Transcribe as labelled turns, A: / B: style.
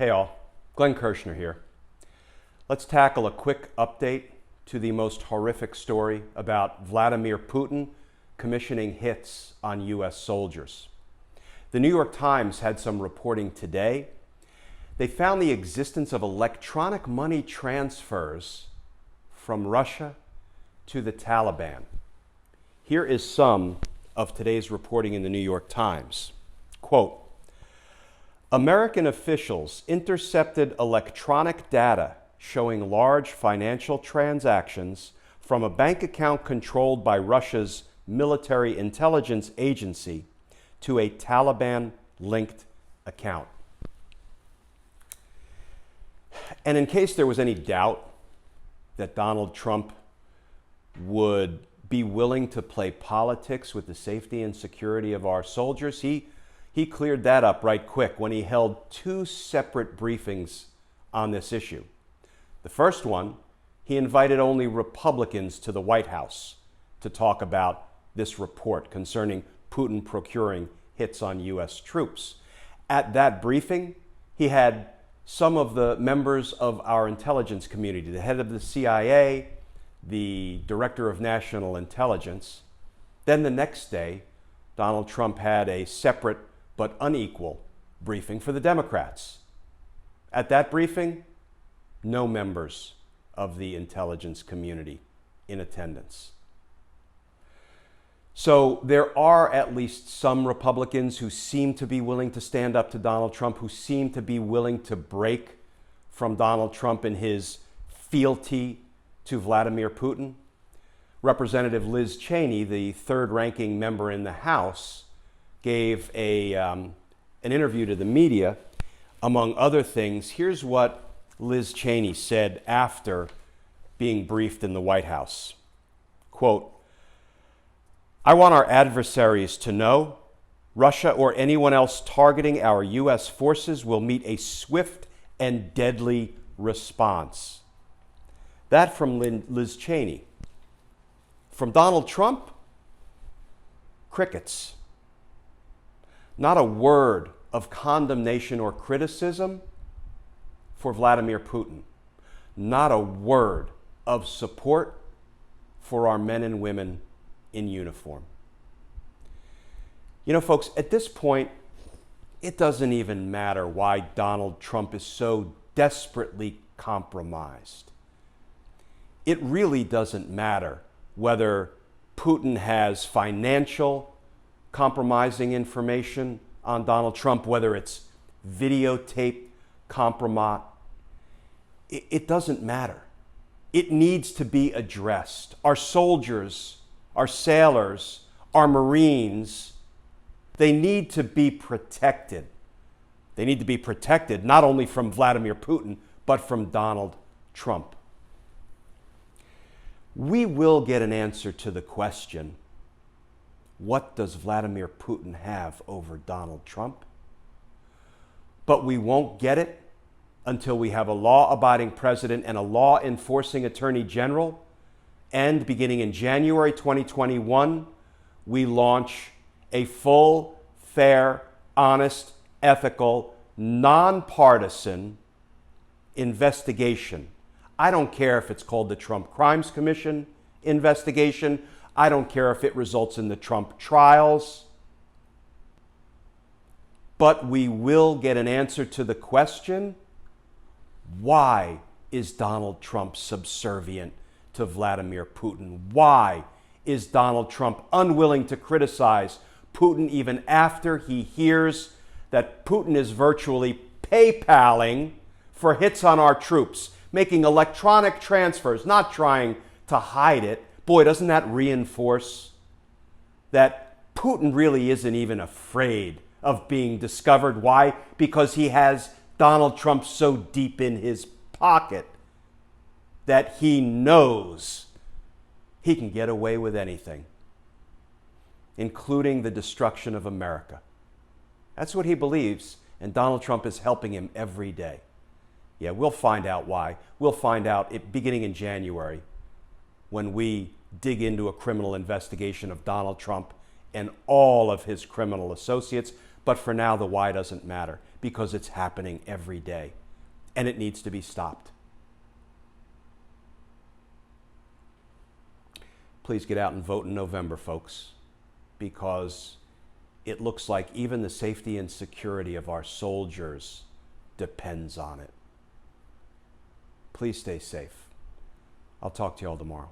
A: Hey all, Glenn Kirshner here. Let's tackle a quick update to the most horrific story about Vladimir Putin commissioning hits on US soldiers. The New York Times had some reporting today. They found the existence of electronic money transfers from Russia to the Taliban. Here is some of today's reporting in the New York Times. Quote, American officials intercepted electronic data showing large financial transactions from a bank account controlled by Russia's military intelligence agency to a Taliban-linked account. And in case there was any doubt that Donald Trump would be willing to play politics with the safety and security of our soldiers, he cleared that up right quick when he held two separate briefings on this issue. The first one, he invited only Republicans to the White House to talk about this report concerning Putin procuring hits on US troops. At that briefing, he had some of the members of our intelligence community, the head of the CIA, the director of national intelligence. Then the next day, Donald Trump had a separate but unequal briefing for the Democrats. At that briefing, no members of the intelligence community in attendance. So there are at least some Republicans who seem to be willing to stand up to Donald Trump, who seem to be willing to break from Donald Trump in his fealty to Vladimir Putin. Representative Liz Cheney, the third-ranking member in the House, gave an interview to the media. Among other things, here's what Liz Cheney said after being briefed in the White House. Quote, I want our adversaries to know Russia or anyone else targeting our U.S. forces will meet a swift and deadly response. That from Liz Cheney. From Donald Trump, crickets. Not a word of condemnation or criticism for Vladimir Putin. Not a word of support for our men and women in uniform. You know, folks, at this point, it doesn't even matter why Donald Trump is so desperately compromised. It really doesn't matter whether Putin has financial compromising information on Donald Trump, whether it's videotape compromise. It doesn't matter. It needs to be addressed. Our soldiers, our sailors, our Marines, they need to be protected. They need to be protected not only from Vladimir Putin, but from Donald Trump. We will get an answer to the question, what does Vladimir Putin have over Donald Trump? But we won't get it until we have a law-abiding president and a law-enforcing attorney general. And beginning in January 2021, we launch a full, fair, honest, ethical, nonpartisan investigation. I don't care if it's called the Trump Crimes Commission investigation. I don't care if it results in the Trump trials. But we will get an answer to the question, why is Donald Trump subservient to Vladimir Putin? Why is Donald Trump unwilling to criticize Putin even after he hears that Putin is virtually PayPaling for hits on our troops, making electronic transfers, not trying to hide it? Boy, doesn't that reinforce that Putin really isn't even afraid of being discovered. Why? Because he has Donald Trump so deep in his pocket that he knows he can get away with anything, including the destruction of America. That's what he believes, and Donald Trump is helping him every day. Yeah, we'll find out why. We'll find out beginning in January when we dig into a criminal investigation of Donald Trump and all of his criminal associates. But for now, the why doesn't matter because it's happening every day and it needs to be stopped. Please get out and vote in November, folks, because it looks like even the safety and security of our soldiers depends on it. Please stay safe. I'll talk to you all tomorrow.